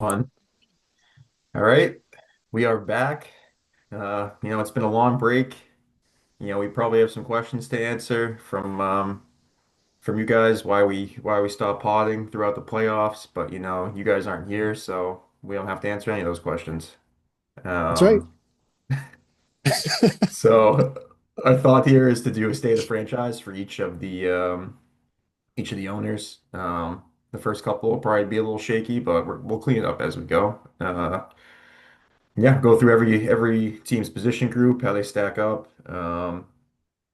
Fun. All right, we are back. It's been a long break. We probably have some questions to answer from you guys why we stopped potting throughout the playoffs, but you guys aren't here, so we don't have to answer any of those questions. That's right. Um, so our thought here is to do a state of the franchise for each of the owners. The first couple will probably be a little shaky, but we'll clean it up as we go. Yeah, go through every team's position group, how they stack up.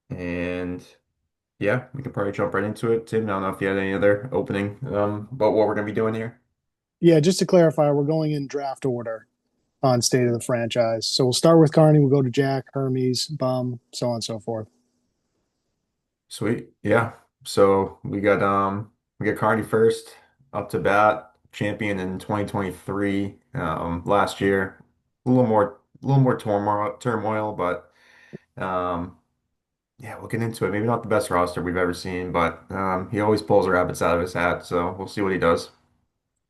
And yeah, we can probably jump right into it. Tim, I don't know if you had any other opening about what we're gonna be doing here. Yeah, just to clarify, we're going in draft order on State of the Franchise. So we'll start with Carney, we'll go to Jack, Hermes, Bum, so on and so forth. Sweet. Yeah. So we got Carney first, up to bat, champion in 2023. Last year. A little more turmoil, but um yeah, we'll get into it. Maybe not the best roster we've ever seen, but he always pulls rabbits out of his hat, so we'll see what he does.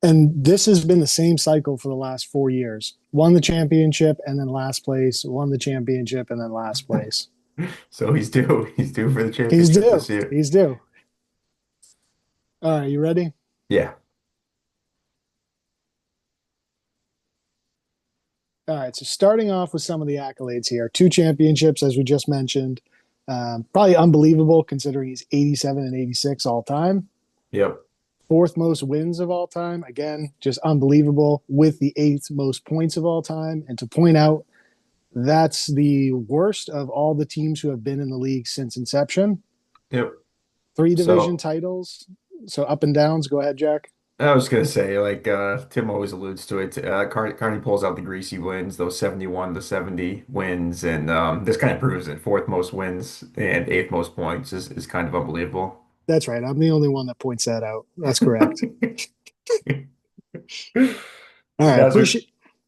And this has been the same cycle for the last 4 years. Won the championship and then last place, won the championship and then last place. So he's due. He's due for the He's championship due. this year. He's due. All right, you ready? Yeah. All right, so starting off with some of the accolades here, two championships, as we just mentioned. Probably unbelievable considering he's 87 and 86 all time. Yep. Fourth most wins of all time. Again, just unbelievable with the eighth most points of all time. And to point out, that's the worst of all the teams who have been in the league since inception. Yep. Three division So titles. So up and downs. Go ahead, Jack. I was gonna say, like Tim always alludes to it. Carney pulls out the greasy wins, those 71 to 70 wins, and this kind of proves it. Fourth most wins and eighth most points is kind of unbelievable. That's right. I'm the only one that points that out. That's correct. All You right. guys are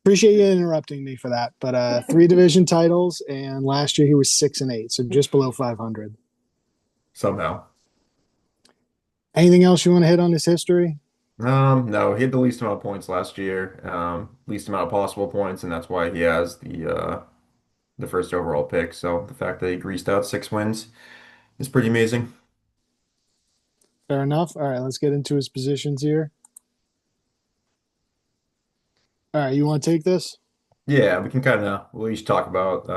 Appreciate you interrupting me for that. But three division titles, and last year he was 6 and 8, so just below 500. somehow. Anything else you want to hit on his history? No, he had the least amount of points last year, least amount of possible points, and that's why he has the first overall pick. So the fact that he greased out 6 wins is pretty amazing. Fair enough. All right, let's get into his positions here. All right, you want to take this? Yeah, we can kind of we'll each talk about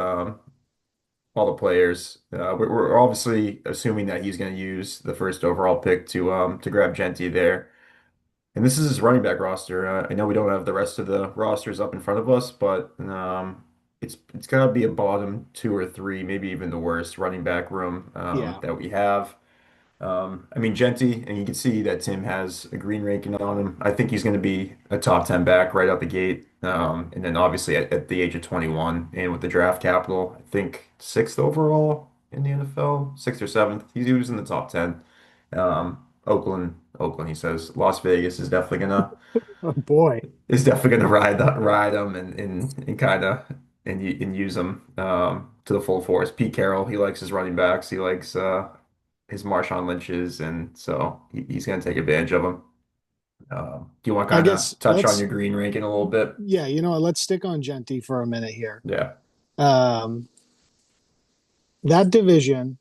all the players. We're obviously assuming that he's going to use the first overall pick to grab Genti there. And this is his running back roster. I know we don't have the rest of the rosters up in front of us, but it's got to be a bottom two or three, maybe even the worst running back room Yeah. that we have. I mean, Genti, and you can see that Tim has a green ranking on him. I think he's going to be a top 10 back right out the gate. And then obviously at the age of 21 and with the draft capital, I think sixth overall in the NFL, sixth or seventh. He was in the top 10. Oakland, he says. Las Vegas Oh boy. is definitely gonna ride him and kind of and use him to the full force. Pete Carroll, he likes his running backs. He likes his Marshawn Lynch's, and so he's going to take advantage of them. Do you want to I kind of guess touch on let's, your green ranking a little bit? yeah, you know what? Let's stick on Genti for a minute here. Yeah. Um, that division,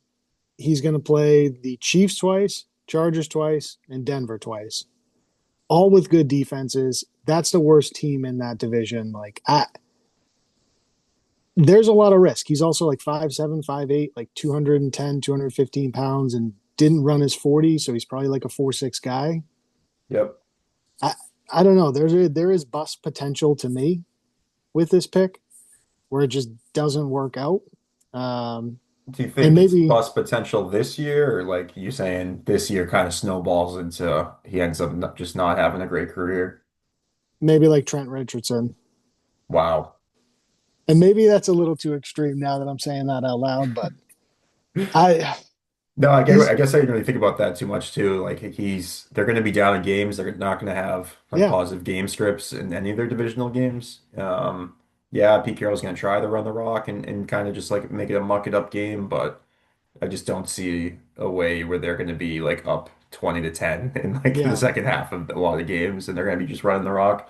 he's going to play the Chiefs twice, Chargers twice, and Denver twice, all with good defenses. That's the worst team in that division. There's a lot of risk. He's also like 5'7", 5'8", like 210, 215 pounds, and didn't run his 40, so he's probably like a 4'6" guy. Yep. I I don't know. There is bust potential to me with this pick where it just doesn't work out. Um, Do you and think it's maybe, bust potential this year, or like you saying this year kind of snowballs into he ends up just not having a great career? maybe like Trent Richardson. Wow. And maybe that's a little too extreme now that I'm saying that out loud, but I No, he's I guess I didn't really think about that too much too. Like they're going to be down in games. They're not going to have like yeah, positive game scripts in any of their divisional games. Yeah, Pete Carroll's going to try to run the rock and kind of just like make it a muck it up game, but I just don't see a way where they're going to be like up 20 to 10 in like the yeah. second half of a lot of games, and they're going to be just running the rock.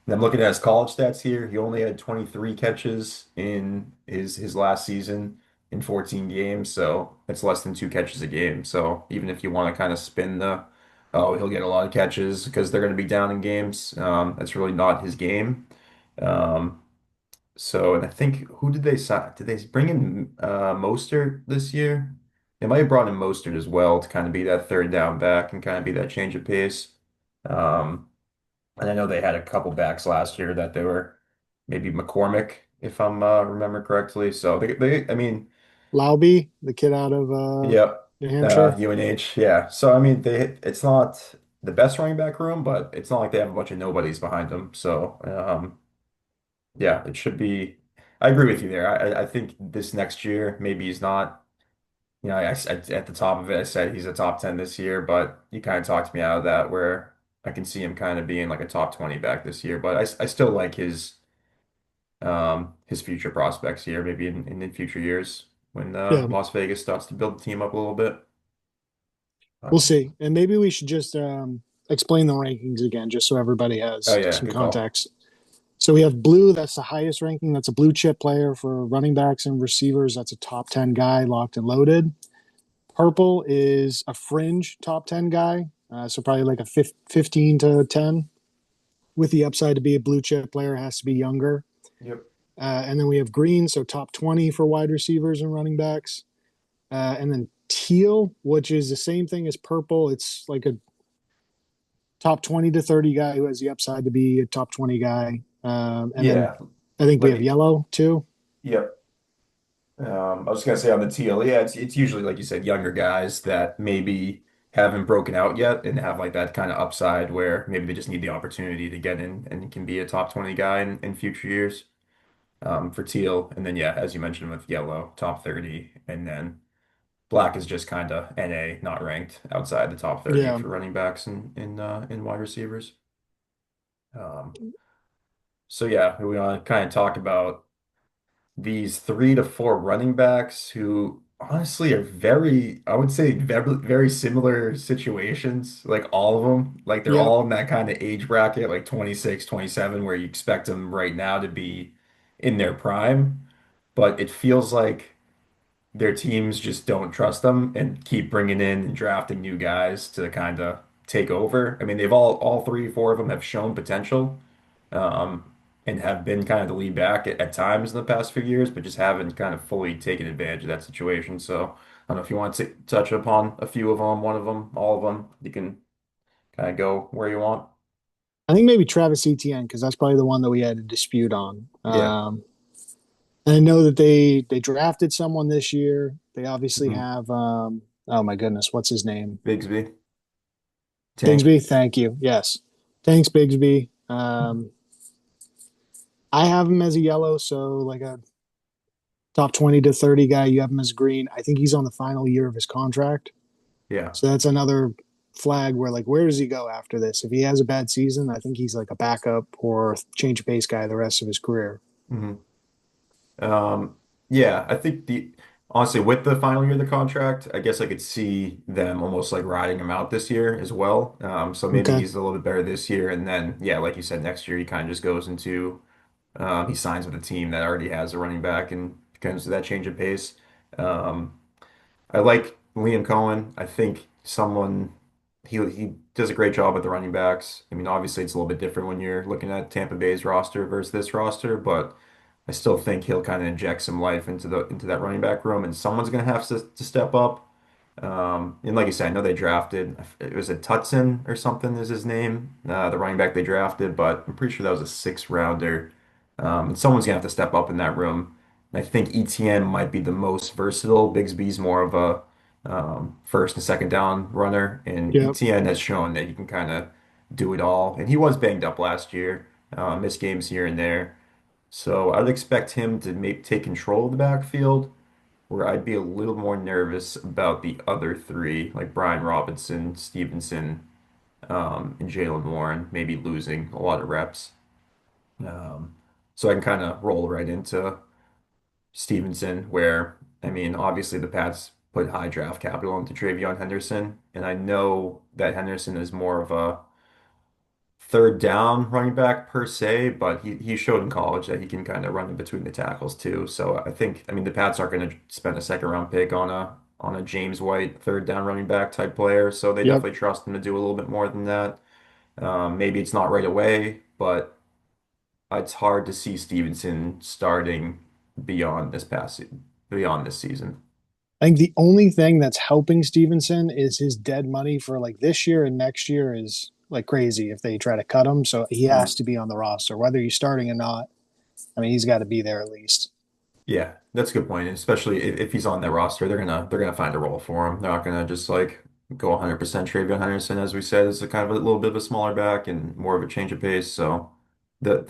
And I'm looking at his college stats here. He only had 23 catches in his last season in 14 games, so it's less than 2 catches a game. So even if you want to kind of spin the, oh, he'll get a lot of catches because they're going to be down in games, that's really not his game. Um, so, and I think who did they sign? Did they bring in Mostert this year? They might have brought in Mostert as well to kind of be that third down back and kind of be that change of pace. Um, and I know they had a couple backs last year that they were maybe McCormick, if I'm remember correctly. So I mean, Lauby, the kid out of yep, New Hampshire. UNH, yeah. So I mean, it's not the best running back room, but it's not like they have a bunch of nobodies behind them. So yeah, it should be. I agree with you there. I think this next year maybe he's not. At the top of it, I said he's a top 10 this year, but you kind of talked me out of that where I can see him kind of being like a top 20 back this year. But I still like his future prospects here, maybe in future years when Yeah, Las Vegas starts to build the team up a little bit. we'll Um, see. And maybe we should just explain the rankings again, just so everybody oh has yeah, some good call. context. So we have blue, that's the highest ranking. That's a blue chip player for running backs and receivers. That's a top 10 guy, locked and loaded. Purple is a fringe top 10 guy. So probably like a 15 to 10 with the upside to be a blue chip player, has to be younger. Yep. And then we have green, so top 20 for wide receivers and running backs. And then teal, which is the same thing as purple. It's like a top 20 to 30 guy who has the upside to be a top 20 guy. And then Yeah, I think we have like yellow too. yep. I was gonna say on the teal, yeah, it's usually like you said, younger guys that maybe haven't broken out yet and have like that kind of upside where maybe they just need the opportunity to get in and can be a top 20 guy in future years. For teal, and then yeah, as you mentioned with yellow, top 30, and then black is just kind of NA, not ranked outside the top 30 Yeah. for running backs and in wide receivers. Um, so yeah, we want to kind of talk about these 3 to 4 running backs who honestly are very, I would say, very similar situations. Like all of them, like they're Yep. all in that kind of age bracket, like 26, 27, where you expect them right now to be in their prime. But it feels like their teams just don't trust them and keep bringing in and drafting new guys to kind of take over. I mean, they've all 3, 4 of them have shown potential, um, and have been kind of the lead back at times in the past few years, but just haven't kind of fully taken advantage of that situation. So I don't know if you want to touch upon a few of them, one of them, all of them. You can kind of go where you want. I think maybe Travis Etienne, because that's probably the one that we had a dispute on. Yeah. And I know that they drafted someone this year. They obviously Hmm. have oh my goodness, what's his name? Bigsby, Tank. Bigsby. Thank you. Yes. Thanks, Bigsby. I have him as a yellow, so like a top 20 to 30 guy. You have him as green. I think he's on the final year of his contract. Yeah. So that's another flag where like where does he go after this? If he has a bad season, I think he's like a backup or change of pace guy the rest of his career. Hmm. Um, yeah, I think the honestly with the final year of the contract, I guess I could see them almost like riding him out this year as well. So maybe Okay. he's a little bit better this year, and then yeah, like you said, next year he kind of just goes into he signs with a team that already has a running back and comes to that change of pace. Um, I like Liam Cohen. I think someone he does a great job with the running backs. I mean, obviously it's a little bit different when you're looking at Tampa Bay's roster versus this roster, but I still think he'll kind of inject some life into that running back room, and someone's going to have to step up. And like you said, I know they drafted, it was a Tutson or something is his name, the running back they drafted, but I'm pretty sure that was a 6th rounder. And someone's gonna have to step up in that room. And I think ETN might be the most versatile. Bigsby's more of a first and second down runner, and Yep. ETN has shown that he can kind of do it all. And he was banged up last year, missed games here and there. So I'd expect him to maybe take control of the backfield where I'd be a little more nervous about the other 3, like Brian Robinson, Stevenson, and Jalen Warren, maybe losing a lot of reps. Um, so I can kind of roll right into Stevenson, where, I mean, obviously the Pats put high draft capital into Travion Henderson, and I know that Henderson is more of a third down running back per se, but he showed in college that he can kind of run in between the tackles too. So I think, I mean, the Pats aren't going to spend a second round pick on a James White third down running back type player. So they Yep. definitely trust him to do a little bit more than that. Maybe it's not right away, but it's hard to see Stevenson starting beyond beyond this season. I think the only thing that's helping Stevenson is his dead money for like this year and next year is like crazy if they try to cut him. So he has Mm. to be on the roster, whether he's starting or not. I mean, he's got to be there at least. Yeah, that's a good point. Especially if he's on their roster, they're gonna find a role for him. They're not gonna just like go 100% Travion Henderson, as we said, is a kind of a little bit of a smaller back and more of a change of pace. So that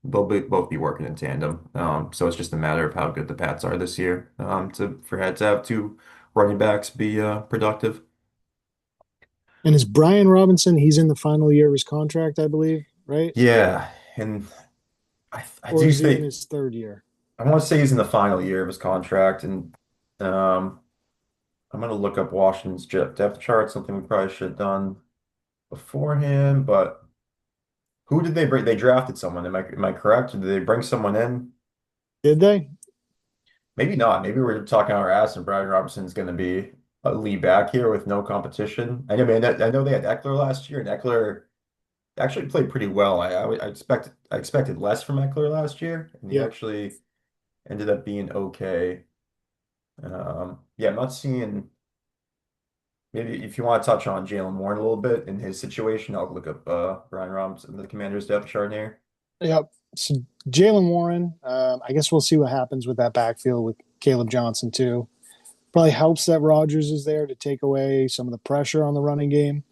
both be working in tandem. So it's just a matter of how good the Pats are this year. To have two running backs be productive. And is Brian Robinson, he's in the final year of his contract, I believe, right? Yeah, and I Or do is he in think his third year? I want to say he's in the final year of his contract, and um, I'm gonna look up Washington's depth chart, something we probably should have done beforehand. But who did they bring? They drafted someone. Am I correct? Or did they bring someone in? Did they? Maybe not. Maybe we're talking our ass, and Brian Robinson's going to be a lead back here with no competition. I know they had Eckler last year, and Eckler actually played pretty well. I expected less from Eckler last year, and he Yep. actually ended up being okay. Yeah, I'm not seeing. Maybe if you want to touch on Jalen Warren a little bit in his situation, I'll look up Brian Robinson, the Commanders depth chart here. Yep. So Jalen Warren, I guess we'll see what happens with that backfield with Caleb Johnson too. Probably helps that Rodgers is there to take away some of the pressure on the running game,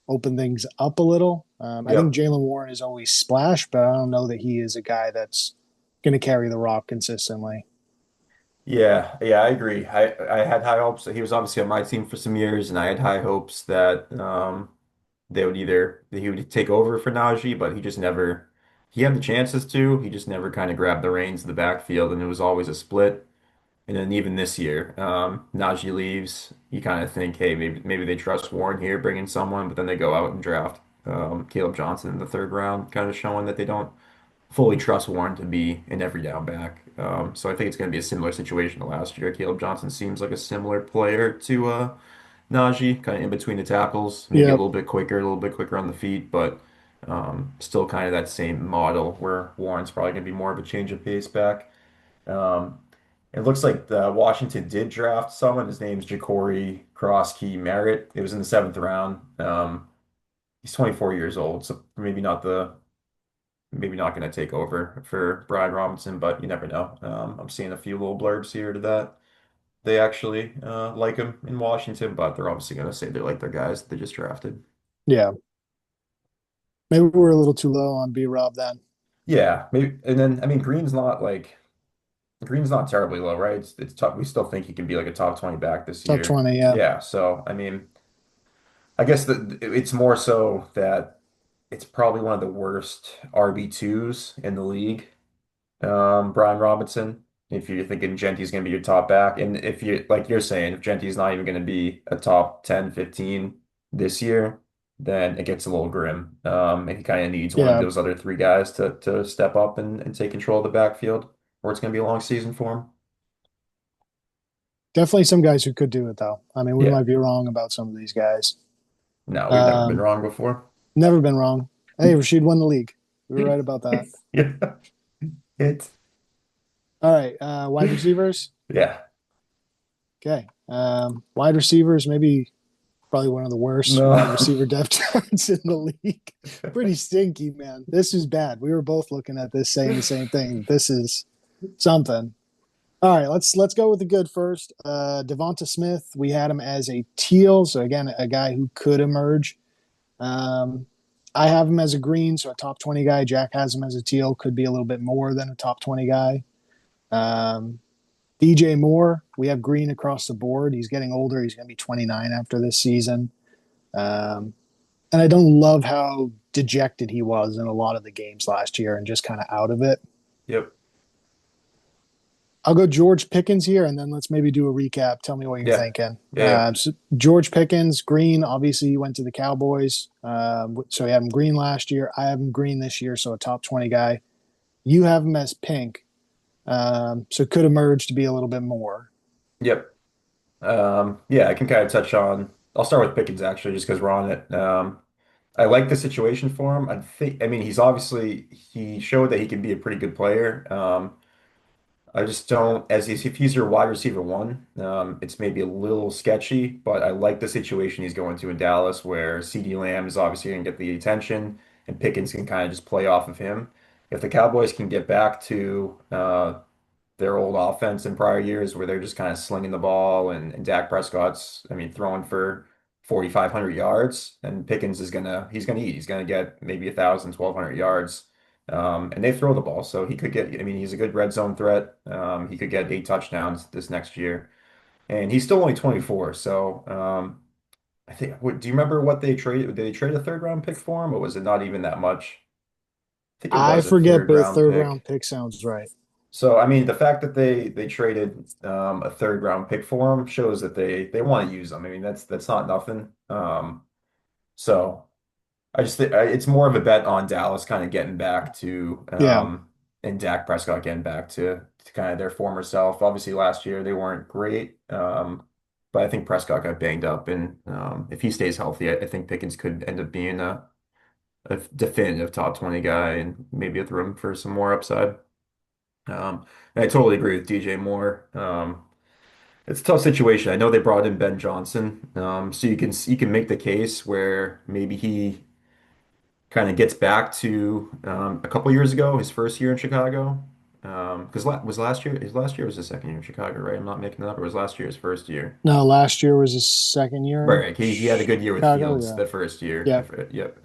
open things up a little. I think Yep. Jalen Warren is always splash, but I don't know that he is a guy that's going to carry the rock consistently. Yeah, I agree. I had high hopes that he was obviously on my team for some years, and I had high hopes that that he would take over for Najee, but he just never he had the chances to. He just never kind of grabbed the reins of the backfield, and it was always a split. And then even this year, Najee leaves. You kind of think, hey, maybe they trust Warren here, bring in someone, but then they go out and draft Caleb Johnson in the third round, kind of showing that they don't fully trust Warren to be an every down back. So I think it's going to be a similar situation to last year. Caleb Johnson seems like a similar player to Najee, kind of in between the tackles, maybe Yep. a little bit quicker on the feet, but still kind of that same model where Warren's probably going to be more of a change of pace back. Um, it looks like Washington did draft someone. His name's Ja'Cory Crosskey Merritt. It was in the seventh round. He's 24 years old, so maybe not going to take over for Brian Robinson, but you never know. I'm seeing a few little blurbs here to that they actually like him in Washington, but they're obviously going to say they like their guys that they just drafted. Yeah. Maybe we're a little too low on B Rob then. Yeah, maybe. And then I mean, Green's not terribly low, right? It's tough. We still think he can be like a top 20 back this Top year. 20, yeah. Yeah, so I mean, I guess that it's more so that it's probably one of the worst RB2s in the league. Brian Robinson. If you're thinking Genty's going to be your top back, and if you like you're saying, if Genty's not even going to be a top 10, 15 this year, then it gets a little grim. And he kind of needs one of Yeah. those other three guys to step up and take control of the backfield, or it's going to be a long season for him. Definitely some guys who could do it though. I mean, we Yeah. might be wrong about some of these guys. No, we've never been Um, wrong before. Never been wrong. Hey, Rashid won the league. We were right about that. Yeah. It. All right. Wide receivers. Yeah. Okay. Wide receivers, maybe probably one of the worst wide No. receiver depth charts in the league. Pretty stinky, man. This is bad. We were both looking at this saying the same thing. This is something. All right, let's go with the good first. Devonta Smith, we had him as a teal, so again, a guy who could emerge. Um, I have him as a green, so a top 20 guy. Jack has him as a teal, could be a little bit more than a top 20 guy. Um, DJ Moore, we have green across the board. He's getting older. He's going to be 29 after this season. Um, and I don't love how dejected he was in a lot of the games last year and just kind of out of it. Yep. I'll go George Pickens here, and then let's maybe do a recap. Tell me what you're Yeah. thinking. Yeah. Yeah. So George Pickens, green. Obviously, he went to the Cowboys, so he had him green last year. I have him green this year, so a top 20 guy. You have him as pink, so could emerge to be a little bit more. Yep. Yeah, I can kind of touch on. I'll start with Pickens actually, just because we're on it. I like the situation for him. I mean, he showed that he can be a pretty good player. I just don't, if he's your wide receiver one, it's maybe a little sketchy, but I like the situation he's going to in Dallas, where CeeDee Lamb is obviously going to get the attention, and Pickens can kind of just play off of him. If the Cowboys can get back to their old offense in prior years where they're just kind of slinging the ball and Dak Prescott's, I mean, throwing for 4,500 yards and Pickens he's gonna eat. He's gonna get maybe 1,000, 1,200 yards. And they throw the ball. So he could get, I mean, he's a good red zone threat. He could get 8 touchdowns this next year. And he's still only 24. So I think, do you remember what they traded? Did they trade a third round pick for him or was it not even that much? I think it I was a forget, third but a round third round pick. pick sounds right. So I mean, the fact that they traded a third round pick for him shows that they want to use him. I mean, that's not nothing. So I just think it's more of a bet on Dallas kind of getting back to Yeah, and Dak Prescott getting back to kind of their former self. Obviously, last year they weren't great, but I think Prescott got banged up, and if he stays healthy, I think Pickens could end up being a definitive top 20 guy and maybe with room for some more upside. And I totally agree with DJ Moore. It's a tough situation. I know they brought in Ben Johnson, so you can make the case where maybe he kind of gets back to a couple years ago, his first year in Chicago. Because was last year his last year was his second year in Chicago, right? I'm not making that up. It was last year his first year. no, last year was his second year in Right. He had a good year with Chicago. Fields Yeah, the first year. yeah, Yep.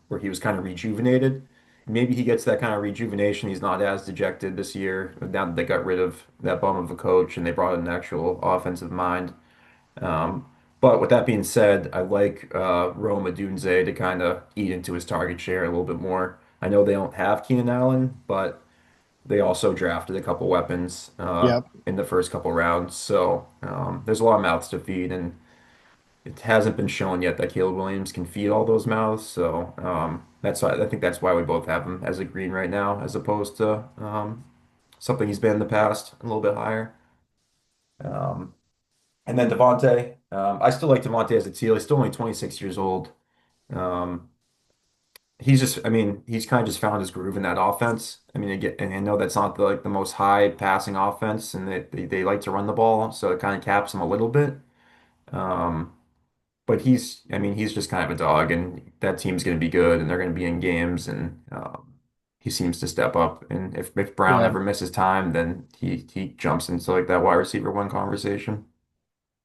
Where he was kind of rejuvenated. Maybe he gets that kind of rejuvenation. He's not as dejected this year. Now that they got rid of that bum of a coach and they brought in an actual offensive mind. Um, but with that being said, I like Rome Odunze to kind of eat into his target share a little bit more. I know they don't have Keenan Allen, but they also drafted a couple weapons yeah. in the first couple rounds. So there's a lot of mouths to feed, and it hasn't been shown yet that Caleb Williams can feed all those mouths. So that's why I think that's why we both have him as a green right now, as opposed to something he's been in the past, a little bit higher. Um, and then Devontae, I still like Devontae as a teal. He's still only 26 years old. Um, I mean, he's kind of just found his groove in that offense. I mean, and I know that's not like the most high passing offense, and they like to run the ball, so it kind of caps him a little bit. Um, But I mean, he's just kind of a dog, and that team's going to be good, and they're going to be in games, and he seems to step up. And if Brown Yeah, ever misses time, then he jumps into like that wide receiver one conversation.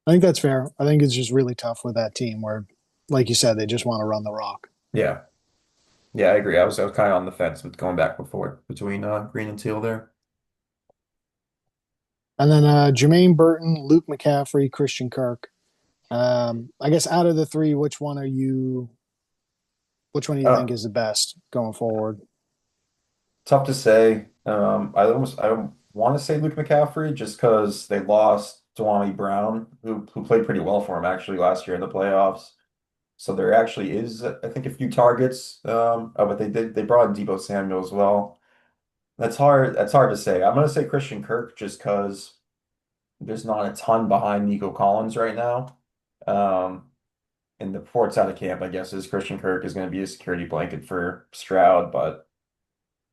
I think that's fair. I think it's just really tough with that team where, like you said, they just want to run the rock. Yeah, yeah, I agree. I was kind of on the fence with going back before between Green and Teal there. And then Jermaine Burton, Luke McCaffrey, Christian Kirk. I guess out of the three, which one do you think Uh, is the best going forward? Tough to say. I want to say Luke McCaffrey just because they lost Dwamie Brown, who played pretty well for him actually last year in the playoffs. So there actually is, I think, a few targets. But they brought in Debo Samuel as well. That's hard. That's hard to say. I'm gonna say Christian Kirk just because there's not a ton behind Nico Collins right now. Um, and the reports out of camp, I guess, is Christian Kirk is going to be a security blanket for Stroud, but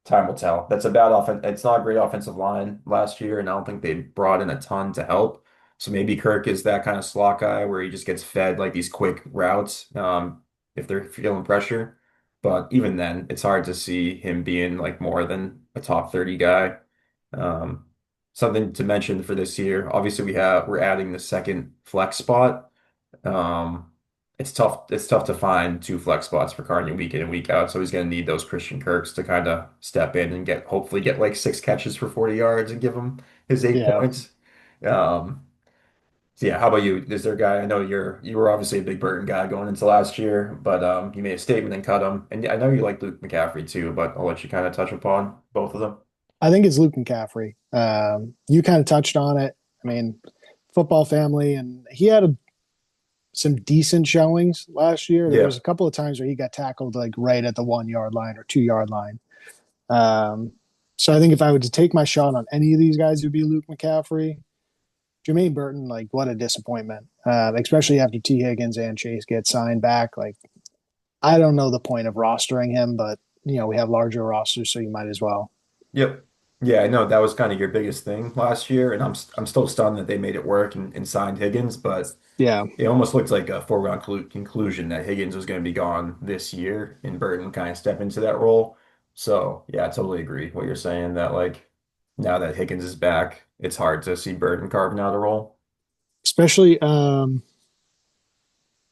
time will tell. That's a bad offense. It's not a great offensive line last year, and I don't think they brought in a ton to help. So maybe Kirk is that kind of slot guy where he just gets fed like these quick routes, if they're feeling pressure. But even then, it's hard to see him being like more than a top 30 guy. Um, Something to mention for this year. Obviously, we're adding the second flex spot. Um, it's tough. It's tough to find two flex spots for Carney week in and week out. So he's going to need those Christian Kirks to kind of step in and hopefully get like 6 catches for 40 yards and give him his eight Yeah, points. Um, so yeah, how about you? Is there a guy? I know you were obviously a big Burton guy going into last year, but you made a statement and cut him. And I know you like Luke McCaffrey too, but I'll let you kind of touch upon both of them. I think it's Luke McCaffrey. You kind of touched on it. I mean, football family, and he had some decent showings last year. There Yeah. was a couple of times where he got tackled like right at the 1 yard line or 2 yard line. Um, so I think if I were to take my shot on any of these guys, it would be Luke McCaffrey. Jermaine Burton, like what a disappointment, especially after T. Higgins and Chase get signed back. Like I don't know the point of rostering him, but we have larger rosters, so you might as well. Yep. Yeah, I know that was kind of your biggest thing last year, and I'm still stunned that they made it work and signed Higgins, but Yeah, it almost looked like a foregone conclusion that Higgins was going to be gone this year, and Burton kind of step into that role. So yeah, I totally agree what you're saying that like now that Higgins is back, it's hard to see Burton carving out a role. especially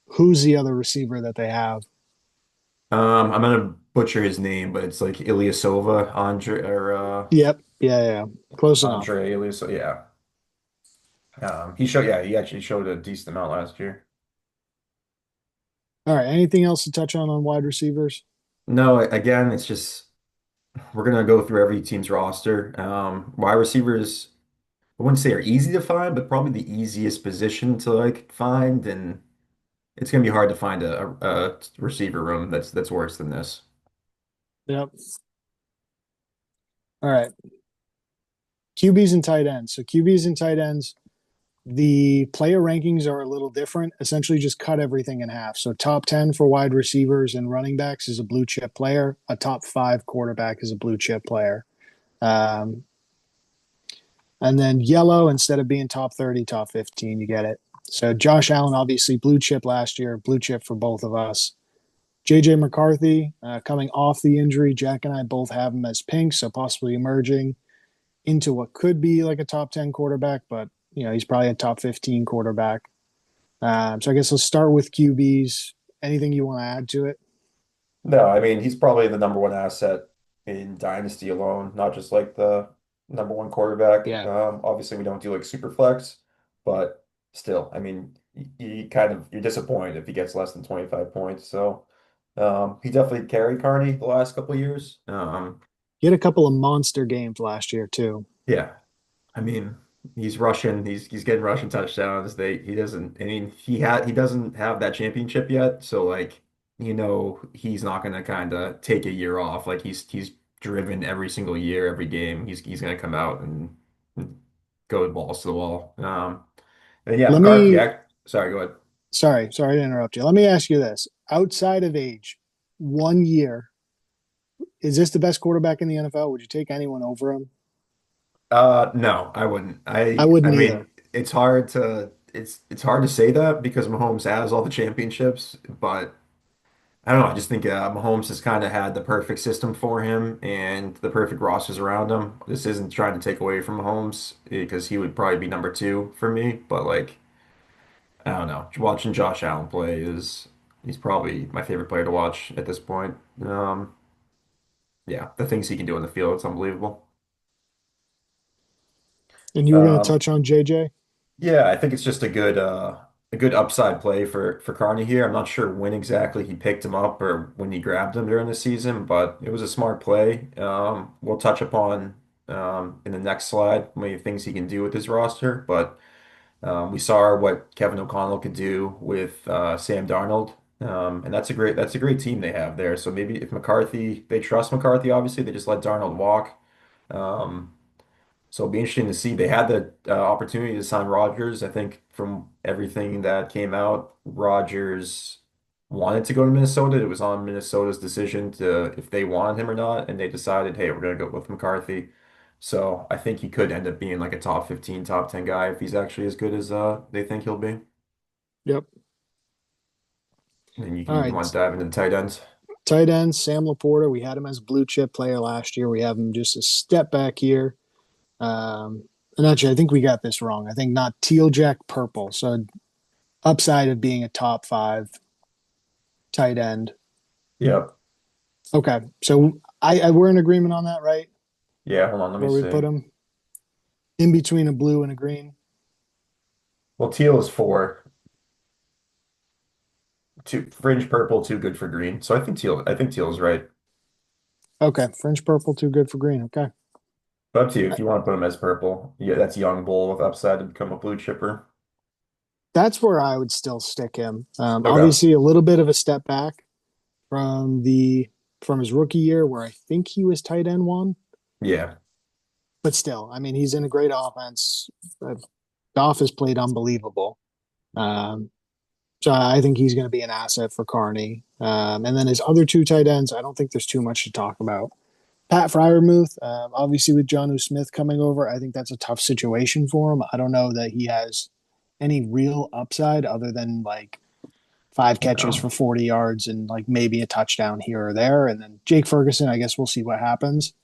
who's the other receiver that they have? I'm gonna butcher his name, but it's like Ilyasova, Andre or Yep, yeah, yeah, close enough. Andre Ilyasova. Yeah. He showed, yeah, he actually showed a decent amount last year. All right, anything else to touch on wide receivers? No, again, it's just we're gonna go through every team's roster. Wide receivers, I wouldn't say are easy to find, but probably the easiest position to like find, and it's gonna be hard to find a receiver room that's worse than this. Yep. All right, QBs and tight ends. So QBs and tight ends, the player rankings are a little different. Essentially, just cut everything in half. So top 10 for wide receivers and running backs is a blue chip player. A top five quarterback is a blue chip player. Um, and then yellow, instead of being top 30, top 15, you get it. So Josh Allen, obviously blue chip last year, blue chip for both of us. JJ McCarthy, coming off the injury, Jack and I both have him as pink, so possibly emerging into what could be like a top 10 quarterback, but he's probably a top 15 quarterback. So I guess let's start with QBs. Anything you want to add to it? No, I mean he's probably the number one asset in Dynasty alone, not just like the number one quarterback. Yeah. Obviously we don't do like super flex, but still, I mean you kind of you're disappointed if he gets less than 25 points. So he definitely carried Carney the last couple of years. He had a couple of monster games last year too. Yeah, I mean, he's rushing. He's getting rushing touchdowns. He doesn't. I mean, he doesn't have that championship yet. So like, he's not gonna kind of take a year off. Like he's driven every single year, every game. He's gonna come out and go balls to the wall. And yeah, Let McCarthy. me, Sorry, go ahead. sorry to interrupt you. Let me ask you this. Outside of age, 1 year, is this the best quarterback in the NFL? Would you take anyone over him? No, I wouldn't. I I wouldn't mean, either. it's hard to say that because Mahomes has all the championships, but. I don't know. I just think Mahomes has kind of had the perfect system for him and the perfect rosters around him. This isn't trying to take away from Mahomes because he would probably be number two for me. But like, I don't know. Watching Josh Allen play is he's probably my favorite player to watch at this point. Yeah, the things he can do in the field, it's unbelievable. And you were going to Um, touch on JJ? Yeah, I think it's just a good upside play for Carney here. I'm not sure when exactly he picked him up or when he grabbed him during the season, but it was a smart play. We'll touch upon in the next slide many things he can do with his roster, but we saw what Kevin O'Connell could do with Sam Darnold. And that's a great team they have there. So maybe if McCarthy, they trust McCarthy, obviously, they just let Darnold walk. Um, so it'll be interesting to see. They had the opportunity to sign Rodgers. I think from everything that came out, Rodgers wanted to go to Minnesota. It was on Minnesota's decision to if they wanted him or not, and they decided, hey, we're going to go with McCarthy. So I think he could end up being like a top 15, top 10 guy if he's actually as good as they think he'll be. Yep. And All you want right. to dive into the tight ends? Tight end, Sam Laporta. We had him as a blue chip player last year. We have him just a step back here. And actually, I think we got this wrong. I think not teal jack purple. So upside of being a top five tight end. Yep. Okay. So I we're in agreement on that, right? Yeah, hold on, let me Where we put see. him in between a blue and a green. Well, teal is four. Too fringe purple, too good for green. So I think teal is right. Okay. French purple, too good for green. Okay. But up to you if you want to put him as purple. Yeah, that's young bull with upside to become a blue chipper. That's where I would still stick him. Okay. Obviously, a little bit of a step back from the from his rookie year, where I think he was tight end one, Yeah. but still, I mean, he's in a great offense. Goff has played unbelievable. Um, so I think he's going to be an asset for Carney. And then his other two tight ends, I don't think there's too much to talk about. Pat Fryermuth, obviously with Jonnu Smith coming over, I think that's a tough situation for him. I don't know that he has any real upside other than like five catches No. for 40 yards and like maybe a touchdown here or there. And then Jake Ferguson, I guess we'll see what happens.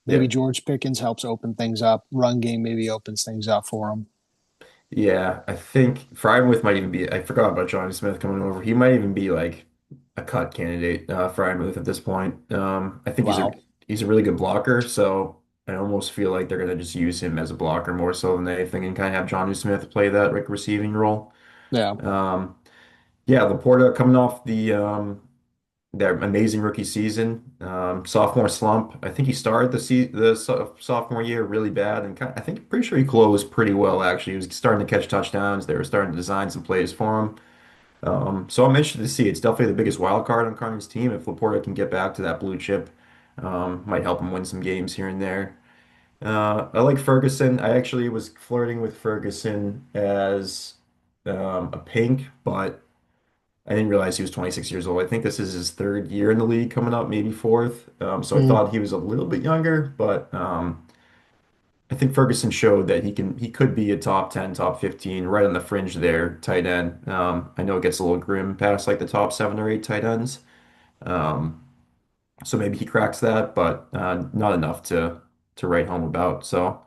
Maybe Yep. George Pickens helps open things up. Run game maybe opens things up for him. Yeah, I think Frymouth might even be. I forgot about Johnny Smith coming over. He might even be like a cut candidate, Frymouth at this point. I think Wow. he's a really good blocker, so I almost feel like they're gonna just use him as a blocker more so than anything, and kind of have Johnny Smith play that like receiving role. Yeah. Um, yeah, Laporta coming off their amazing rookie season, sophomore slump. I think he started the sophomore year really bad, and I think pretty sure he closed pretty well actually. He was starting to catch touchdowns. They were starting to design some plays for him. So I'm interested to see. It's definitely the biggest wild card on Carney's team. If Laporta can get back to that blue chip, might help him win some games here and there. I like Ferguson. I actually was flirting with Ferguson as a pink, but I didn't realize he was 26 years old. I think this is his third year in the league coming up, maybe fourth. So I Mm, thought he was a little bit younger, but I think Ferguson showed that he could be a top 10, top 15, right on the fringe there, tight end. I know it gets a little grim past like the top seven or eight tight ends. Um, so maybe he cracks that, but not enough to write home about. So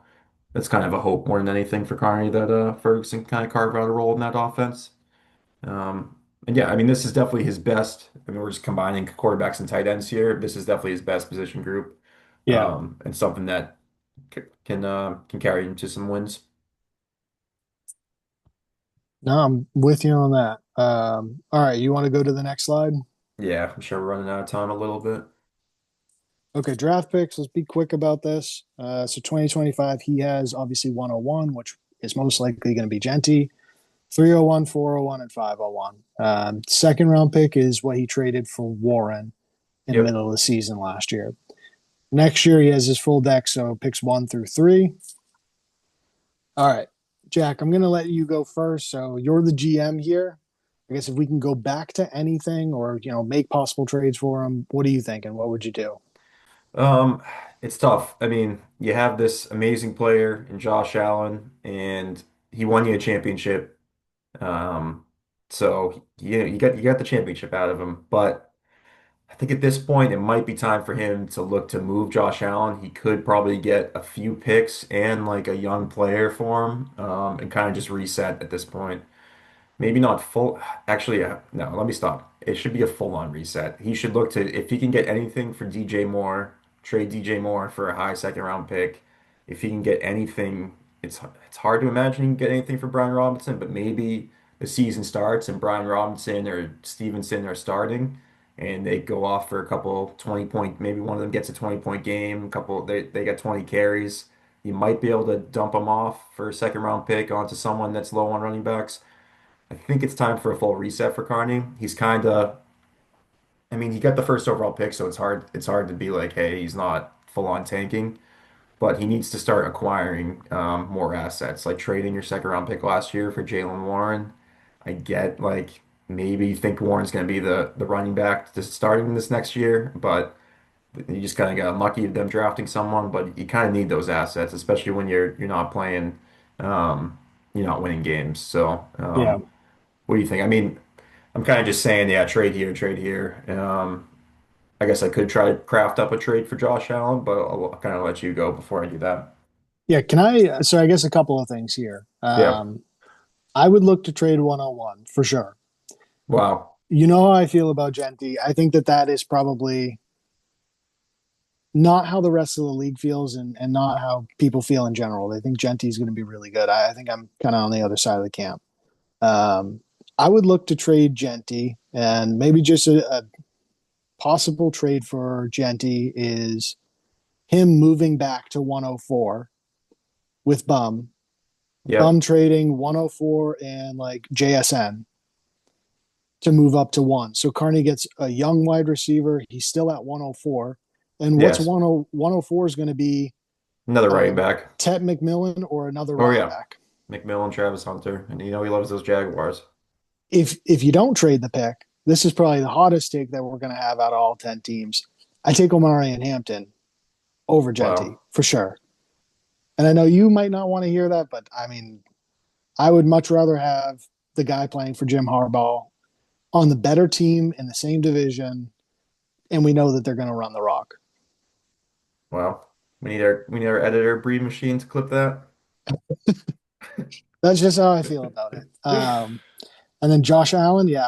that's kind of a hope more than anything for Carney that Ferguson kind of carve out a role in that offense. Um, and yeah, I mean, this is definitely his best. I mean, we're just combining quarterbacks and tight ends here. This is definitely his best position group, yeah. and something that can carry him to some wins. No, I'm with you on that. All right, you want to go to the next slide? Yeah, I'm sure we're running out of time a little bit. Okay, draft picks. Let's be quick about this. So 2025, he has obviously 101, which is most likely going to be Genty, 301, 401, and 501. Second round pick is what he traded for Warren in the Yep. middle of the season last year. Next year, he has his full deck, so picks one through three. All right, Jack, I'm going to let you go first. So you're the GM here. I guess if we can go back to anything or, make possible trades for him, what are you thinking? What would you do? Um, it's tough. I mean, you have this amazing player in Josh Allen, and he won you a championship. Um, so you got the championship out of him, but I think at this point it might be time for him to look to move Josh Allen. He could probably get a few picks and like a young player for him, and kind of just reset at this point. Maybe not full. Actually, no, let me stop. It should be a full-on reset. He should look to, if he can get anything for DJ Moore, trade DJ Moore for a high second round pick. If he can get anything, it's hard to imagine he can get anything for Brian Robinson, but maybe the season starts and Brian Robinson or Stevenson are starting and they go off for a couple 20 point, maybe one of them gets a 20-point game, a couple they got 20 carries. You might be able to dump them off for a second round pick onto someone that's low on running backs. I think it's time for a full reset for Carney. He's kind of, I mean, he got the first overall pick, so it's hard to be like, hey, he's not full on tanking, but he needs to start acquiring more assets, like trading your second round pick last year for Jalen Warren. I get like maybe you think Warren's going to be the running back to starting this next year, but you just kind of got lucky with them drafting someone, but you kind of need those assets, especially when you're not playing, um, you're not winning games. So, Yeah. what do you think? I mean, I'm kind of just saying, yeah, trade here, trade here. I guess I could try to craft up a trade for Josh Allen, but I'll kind of let you go before I do that. Yeah. Can I? So I guess a couple of things here. Yeah. I would look to trade 101 for sure. Wow. You know how I feel about Genty. I think that that is probably not how the rest of the league feels and not how people feel in general. They think Genty is going to be really good. I think I'm kind of on the other side of the camp. Um, I would look to trade Genty and maybe just a possible trade for Genty is him moving back to 104 with Bum Yep. trading 104 and like JSN to move up to one. So Carney gets a young wide receiver. He's still at 104. And what's Yes. 104 is going to be Another running uh, back. Ted McMillan or another Oh running yeah. back. McMillan, Travis Hunter. And he loves those Jaguars. If you don't trade the pick, this is probably the hottest take that we're going to have out of all 10 teams. I take Omari and Hampton over Wow. Genty for sure. And I know you might not want to hear that, but I mean, I would much rather have the guy playing for Jim Harbaugh on the better team in the same division, and we know that they're going to run the rock. Wow. We need our editor breed machine to clip that. That's just how I feel about it. And then Josh Allen, yeah,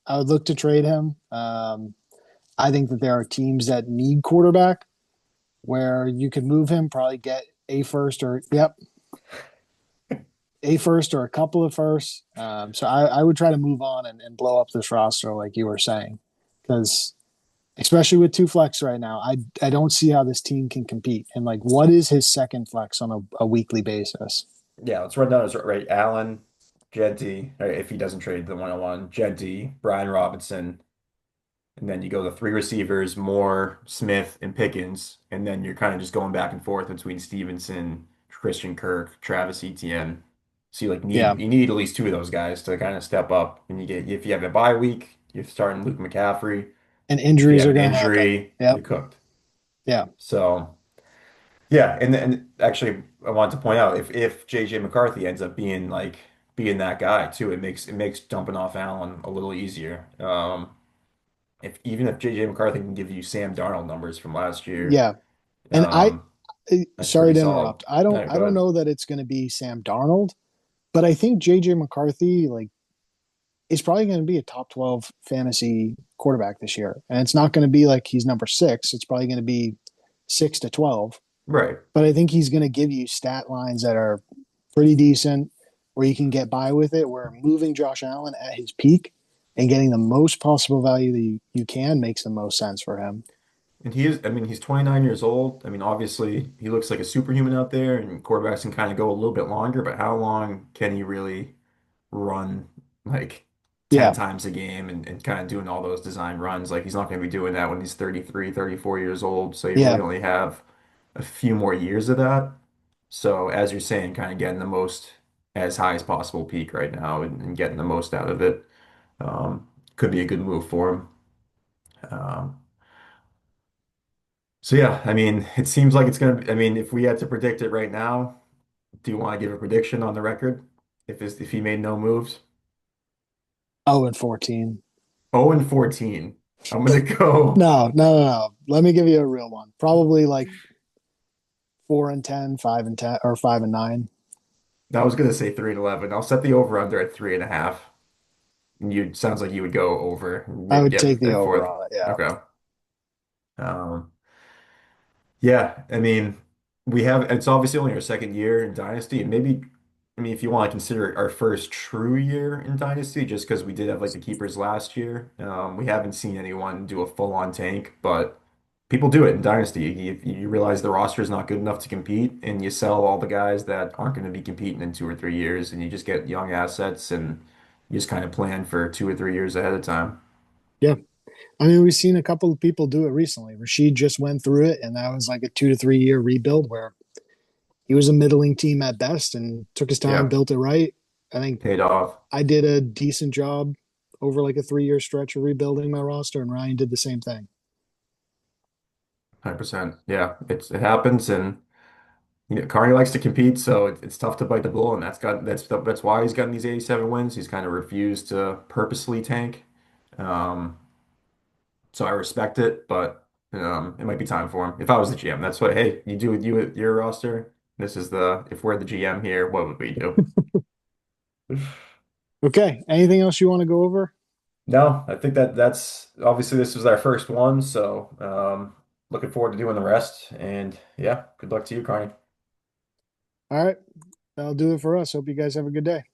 I would look to trade him. I think that there are teams that need quarterback where you could move him, probably get a first or yep, a first or a couple of firsts. So I would try to move on and blow up this roster like you were saying, because especially with two flex right now, I don't see how this team can compete. And like, what is his second flex on a weekly basis? Yeah, let's run down his right. Allen, Genty, right, if he doesn't trade the 101, Genty, Brian Robinson, and then you go the three receivers, Moore, Smith, and Pickens, and then you're kind of just going back and forth between Stevenson, Christian Kirk, Travis Etienne. So Yeah, you need at least two of those guys to kind of step up. And you get if you have a bye week, you're starting Luke McCaffrey. and If you injuries have are an going to happen. injury, you're Yep. cooked. Yeah. So yeah, and actually I wanted to point out if JJ McCarthy ends up being that guy too, it makes dumping off Allen a little easier. If even if JJ McCarthy can give you Sam Darnold numbers from last year, Yeah. And um, that's sorry pretty to solid. interrupt. I don't, Yeah, I go don't ahead. know that it's going to be Sam Darnold, but I think JJ McCarthy, like, is probably going to be a top 12 fantasy quarterback this year. And it's not going to be like he's number six. It's probably going to be 6 to 12. Right. But I think he's going to give you stat lines that are pretty decent where you can get by with it, where moving Josh Allen at his peak and getting the most possible value that you can makes the most sense for him. And I mean, he's 29 years old. I mean, obviously, he looks like a superhuman out there, and quarterbacks can kind of go a little bit longer, but how long can he really run like 10 Yeah. times a game and kind of doing all those design runs? Like, he's not going to be doing that when he's 33, 34 years old. So you really Yeah. only have a few more years of that. So, as you're saying, kind of getting the most as high as possible peak right now and getting the most out of it could be a good move for him. Um, So yeah, I mean, it seems like it's gonna be, I mean, if we had to predict it right now, do you want to give a prediction on the record? If he made no moves? 0-14. 0 and 14. I'm gonna go. No, no, no, no. Let me give you a real one. Probably like 4-10, 5-10, or 5-9. I was gonna say 3 and 11. I'll set the over under at 3.5. And you sounds like you would go over and I would get take the that over fourth. on it. Yeah. Okay. Um, Yeah, I mean, it's obviously only our second year in Dynasty, and maybe, I mean, if you want to consider it our first true year in Dynasty, just because we did have like the keepers last year, we haven't seen anyone do a full-on tank, but people do it in Dynasty. You realize the roster is not good enough to compete, and you sell all the guys that aren't going to be competing in 2 or 3 years, and you just get young assets, and you just kind of plan for 2 or 3 years ahead of time. Yeah. I mean, we've seen a couple of people do it recently. Rashid just went through it, and that was like a 2 to 3 year rebuild where he was a middling team at best and took his time, Yeah, built it right. I think paid off. I did a decent job over like a 3 year stretch of rebuilding my roster, and Ryan did the same thing. 100%. Yeah, it happens, and Carney likes to compete, so it's tough to bite the bullet, and that's why he's gotten these 87 wins. He's kind of refused to purposely tank. Um, so I respect it, but it might be time for him. If I was the GM, that's what, hey, you do with your roster. If we're the GM here, what would we do? Okay. Anything else you want to go over? No, I think that's obviously this was our first one, so looking forward to doing the rest. And yeah, good luck to you, Carney. All right. That'll do it for us. Hope you guys have a good day.